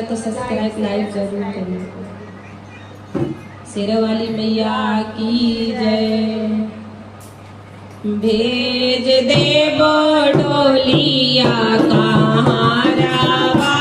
तो सब्सक्राइब लाइक जरूर करिए। शेरवाली मैया की जय। भेज दे बोडोलिया कहाँ रावा